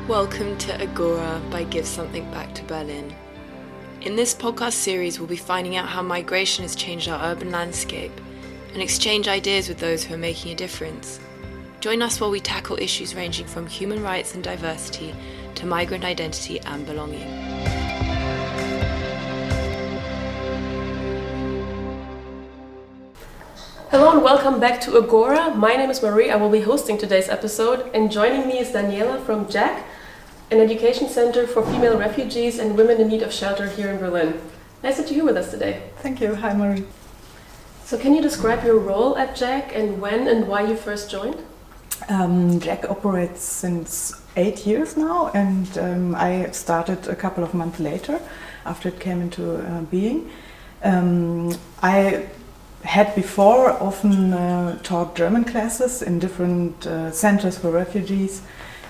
Welcome to Agora by Give Something Back to Berlin. In this podcast series, we'll be finding out how migration has changed our urban landscape and exchange ideas with those who are making a difference. Join us while we tackle issues ranging from human rights and diversity to migrant identity and belonging. Hello and welcome back to Agora. My name is Marie. I will be hosting today's episode, and joining me is Daniela from JAC, an education center for female refugees and women in need of shelter here in Berlin. Nice that you're here with us today. Thank you. Hi, Marie. So can you describe your role at JAC and when and why you first joined? JAC operates since 8 years now, and I started a couple of months later after it came into being. I had before often taught German classes in different centers for refugees,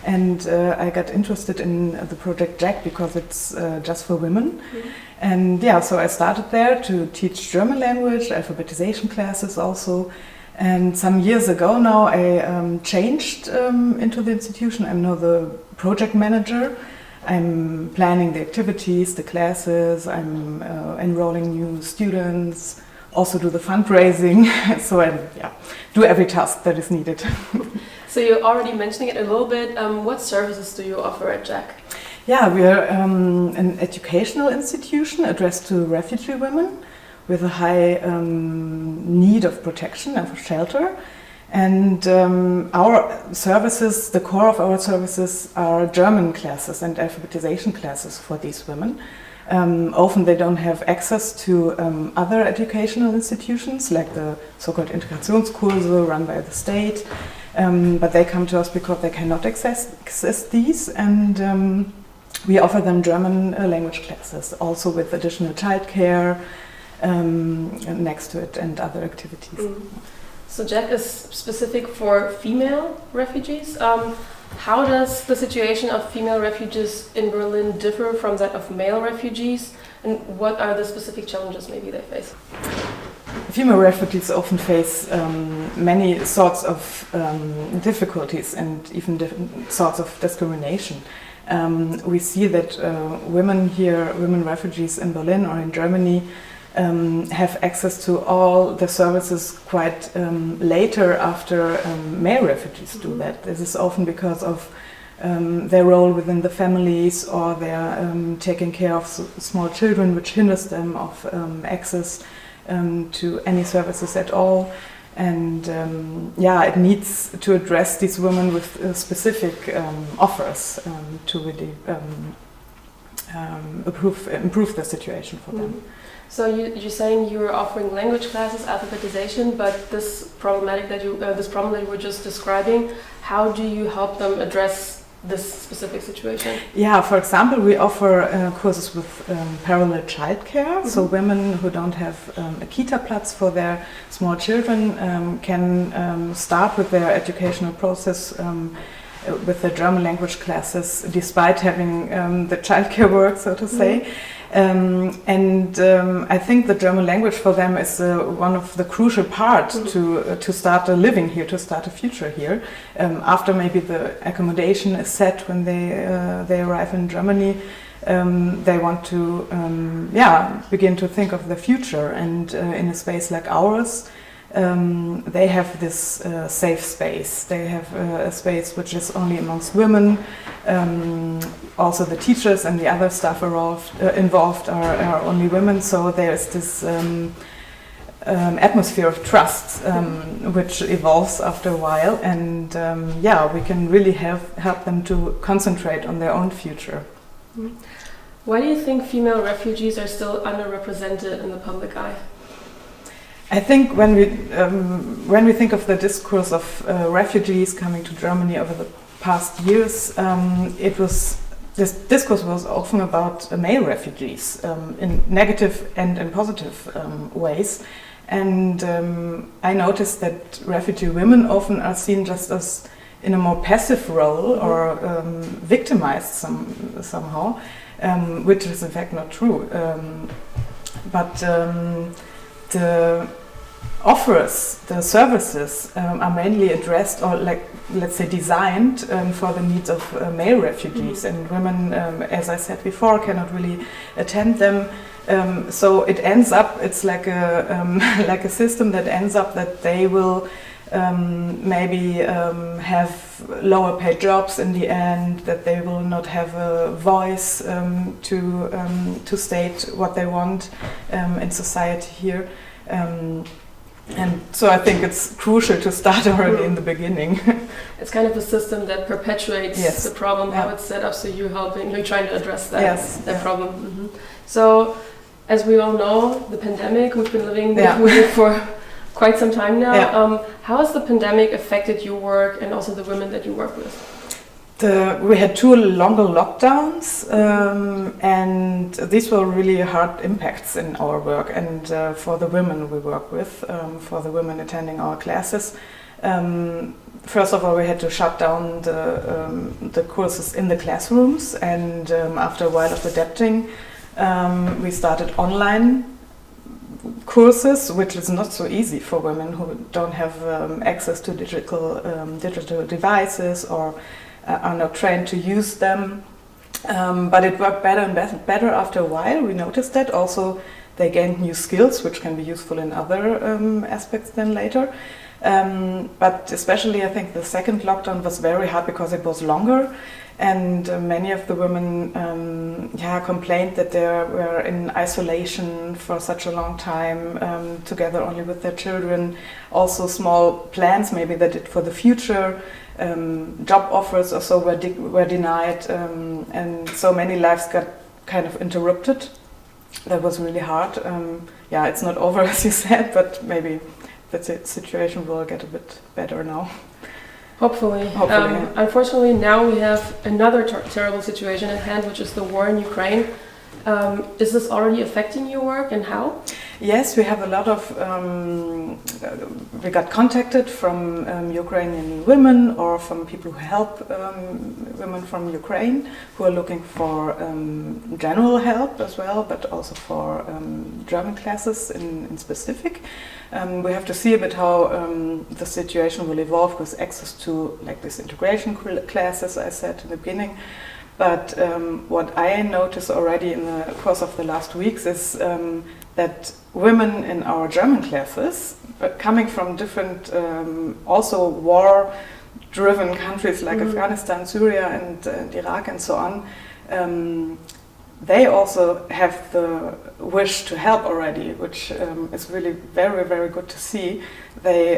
and I got interested in the project JAC because it's just for women. Mm-hmm. And yeah, so I started there to teach German language, alphabetization classes also. And some years ago now I changed into the institution. I'm now the project manager. I'm planning the activities, the classes, I'm enrolling new students, also do the fundraising, so I do every task that is needed. So you're already mentioning it a little bit. What services do you offer at JAC? Yeah, we are an educational institution addressed to refugee women with a high need of protection and for shelter. And our services, the core of our services are German classes and alphabetization classes for these women. Often they don't have access to other educational institutions like the so-called Integrationskurse run by the state, but they come to us because they cannot access these, and we offer them German language classes, also with additional childcare next to it and other activities. Mm. So JAC is specific for female refugees. How does the situation of female refugees in Berlin differ from that of male refugees, and what are the specific challenges maybe they face? Female refugees often face many sorts of difficulties and even different sorts of discrimination. We see that women refugees in Berlin or in Germany have access to all the services quite later after male refugees do that. This is often because of their role within the families, or they're taking care of small children, which hinders them of access to any services at all. And it needs to address these women with specific offers to really improve the situation for them. So you're saying you're offering language classes, alphabetization, but this problem that you were just describing, how do you help them address this specific situation? Yeah, for example, we offer courses with parallel childcare. Mm-hmm. So women who don't have a Kita-Platz for their small children can start with their educational process with the German language classes, despite having the childcare work, so to say. Mm-hmm. I think the German language for them is one of the crucial parts to start a living here, to start a future here. After maybe the accommodation is set when they arrive in Germany, they want to begin to think of the future. And in a space like ours, they have this safe space. They have a space which is only amongst women. Also the teachers and the other staff involved are only women, so there's this atmosphere of trust which evolves after a while, and we can really help them to concentrate on their own future. Why do you think female refugees are still underrepresented in the public eye? I think when we think of the discourse of refugees coming to Germany over the past years, this discourse was often about male refugees in negative and in positive ways. And I noticed that refugee women often are seen just as in a more passive role or victimized somehow, which is in fact not true. offers, the services are mainly addressed or let's say designed for the needs of male refugees, and women, as I said before, cannot really attend them. So it ends up, it's like a like a system that ends up that they will maybe have lower paid jobs in the end, that they will not have a voice to state what they want in society here. And so I think it's crucial to start already in the beginning. It's kind of a system that perpetuates the problem, how it's set up, so you're trying to address that problem. So, as we all know, the pandemic, we've been living with it for quite some time now. How has the pandemic affected your work and also the women that you work with? We had 2 longer lockdowns, and these were really hard impacts in our work and for the women we work with, for the women attending our classes. First of all, we had to shut down the courses in the classrooms, and after a while of adapting, we started online courses, which is not so easy for women who don't have access to digital devices or are not trained to use them, but it worked better and better after a while. We noticed that. Also, they gained new skills which can be useful in other aspects then later. But especially I think the second lockdown was very hard because it was longer, and many of the women complained that they were in isolation for such a long time, together only with their children. Also small plans maybe they did for the future, job offers also were denied, and so many lives got kind of interrupted. That was really hard. It's not over as you said, but maybe the situation will get a bit better now. Hopefully. Unfortunately, now we have another terrible situation at hand, which is the war in Ukraine. Is this already affecting your work, and how? Yes, we have a lot of, we got contacted from Ukrainian women or from people who help women from Ukraine who are looking for general help as well, but also for German classes in specific. We have to see a bit how the situation will evolve with access to like this integration classes I said in the beginning. But what I noticed already in the course of the last weeks is that women in our German classes, coming from different, also war-driven countries like Afghanistan, Syria, and Iraq, and so on, they also have the wish to help already, which is really very, very good to see. They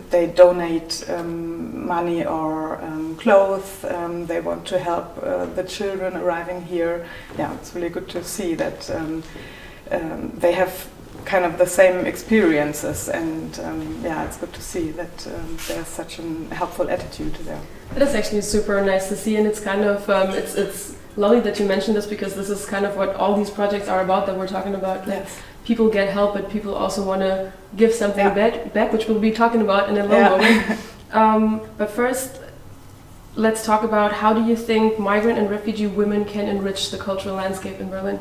they donate money or clothes. They want to help the children arriving here. Yeah, it's really good to see that they have kind of the same experiences, and it's good to see that there's such a helpful attitude there. It is actually super nice to see, and it's kind of it's lovely that you mentioned this, because this is kind of what all these projects are about that we're talking about. Like, yes. People get help, but people also want to give something back, which we'll be talking about in a little moment. But first, let's talk about how do you think migrant and refugee women can enrich the cultural landscape in Berlin?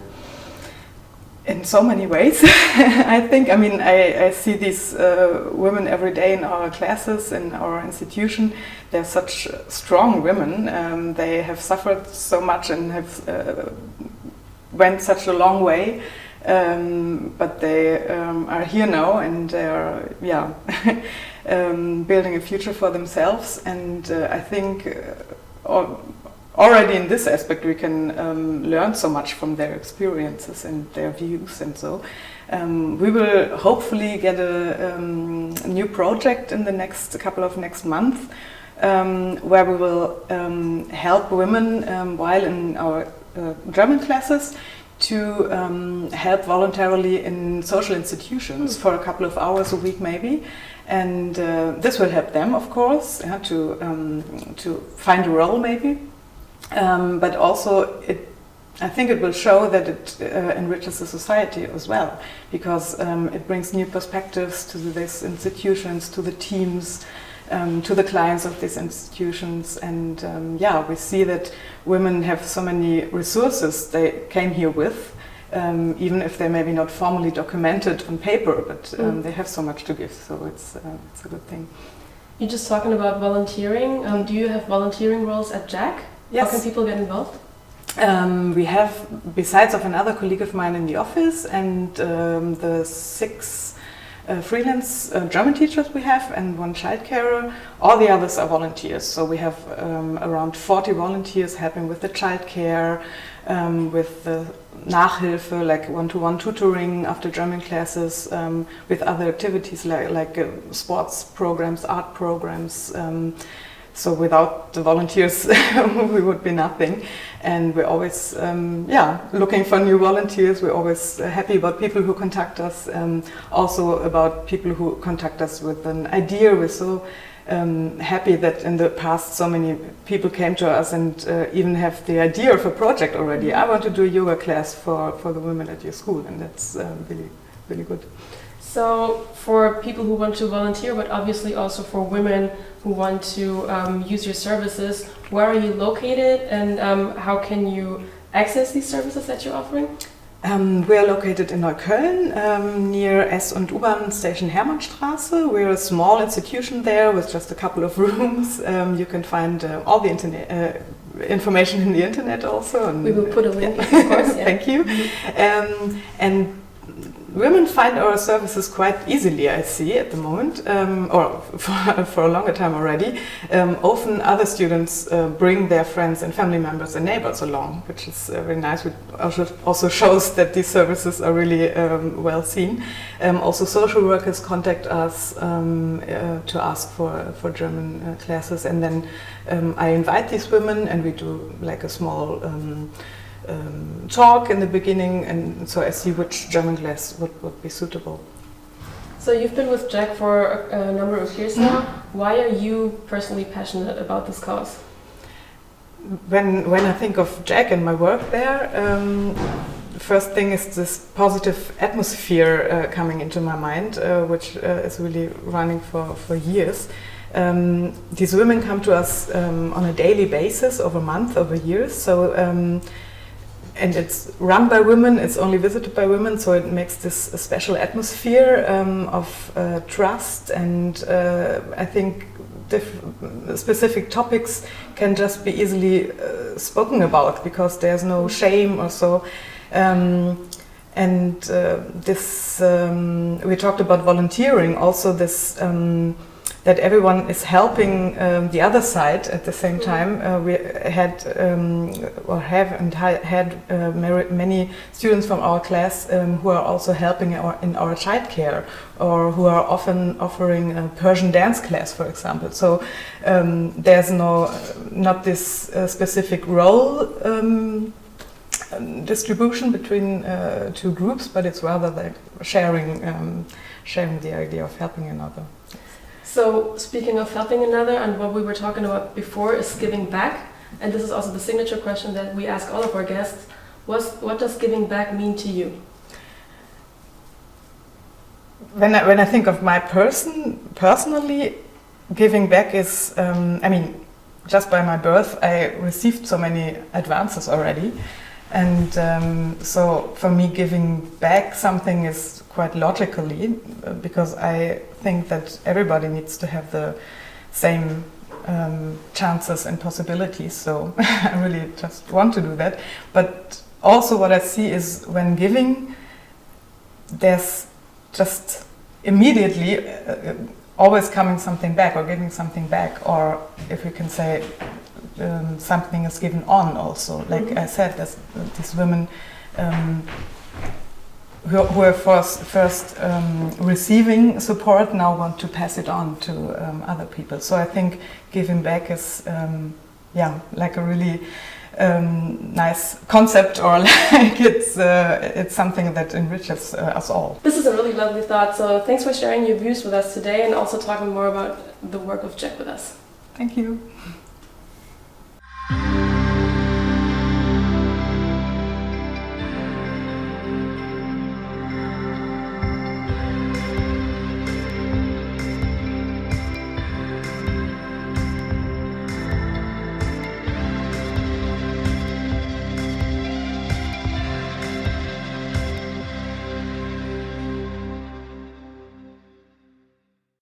In so many ways, I think. I mean, I see these women every day in our classes, in our institution. They're such strong women. They have suffered so much and have went such a long way. But they are here now, and they are, building a future for themselves. And I think already in this aspect we can learn so much from their experiences and their views, and so we will hopefully get a new project in the next months where we will help women while in our German classes to help voluntarily in social institutions for a couple of hours a week maybe. And this will help them, of course, to find a role maybe. But also, I think it will show that it enriches the society as well, because it brings new perspectives to these institutions, to the teams, to the clients of these institutions. And we see that women have so many resources they came here with, even if they're maybe not formally documented on paper, but they have so much to give, so it's a good thing. You're just talking about volunteering. Do you have volunteering roles at JAC? Yes. How can people get involved? We have, besides of another colleague of mine in the office and the 6 freelance German teachers we have and 1 childcarer, all the others are volunteers. So we have around 40 volunteers helping with the childcare, with the Nachhilfe, like one-to-one tutoring after German classes, with other activities like sports programs, art programs. So without the volunteers, we would be nothing. And we're always, looking for new volunteers. We're always happy about people who contact us, also about people who contact us with an idea. We're so happy that in the past so many people came to us and even have the idea of a project already. I want to do a yoga class for the women at your school, and that's really, really good. So for people who want to volunteer, but obviously also for women who want to use your services, where are you located and how can you access these services that you're offering? We are located in Neukölln, near S- und U-Bahn station Hermannstraße. We're a small institution there with just a couple of rooms. You can find all the information in the internet also. And we will put a link, of course. Yeah. Thank you. And women find our services quite easily, I see, at the moment, or for a longer time already. Often other students bring their friends and family members and neighbors along, which is very nice. It also shows that these services are really well seen. Also social workers contact us to ask for German classes, and then I invite these women and we do like a small talk in the beginning, and so I see which German class would be suitable. So you've been with JAC for a number of years now. Why are you personally passionate about this cause? When I think of JAC and my work there, the first thing is this positive atmosphere coming into my mind, which is really running for years. These women come to us on a daily basis, over months, over years. So. And it's run by women, it's only visited by women, so it makes this special atmosphere of trust, and I think specific topics can just be easily spoken about because there's no shame or so. We talked about volunteering, also this that everyone is helping the other side at the same time. We had many students from our class who are also helping in our childcare, or who are often offering a Persian dance class, for example. So there's not this specific role distribution between 2 groups, but it's rather like sharing the idea of helping another. So speaking of helping another, and what we were talking about before is giving back, and this is also the signature question that we ask all of our guests. What does giving back mean to you? When I think of my personally, giving back is, just by my birth I received so many advances already, and so for me giving back something is quite logically, because I think that everybody needs to have the same chances and possibilities, so I really just want to do that. But also what I see is when giving, there's just immediately always coming something back, or giving something back, or if you can say something is given on also. Like I said, these women who are first receiving support now want to pass it on to other people. So I think giving back is like a really nice concept, or like it's something that enriches us all. This is a really lovely thought. So thanks for sharing your views with us today, and also talking more about the work of JAC with us. Thank you.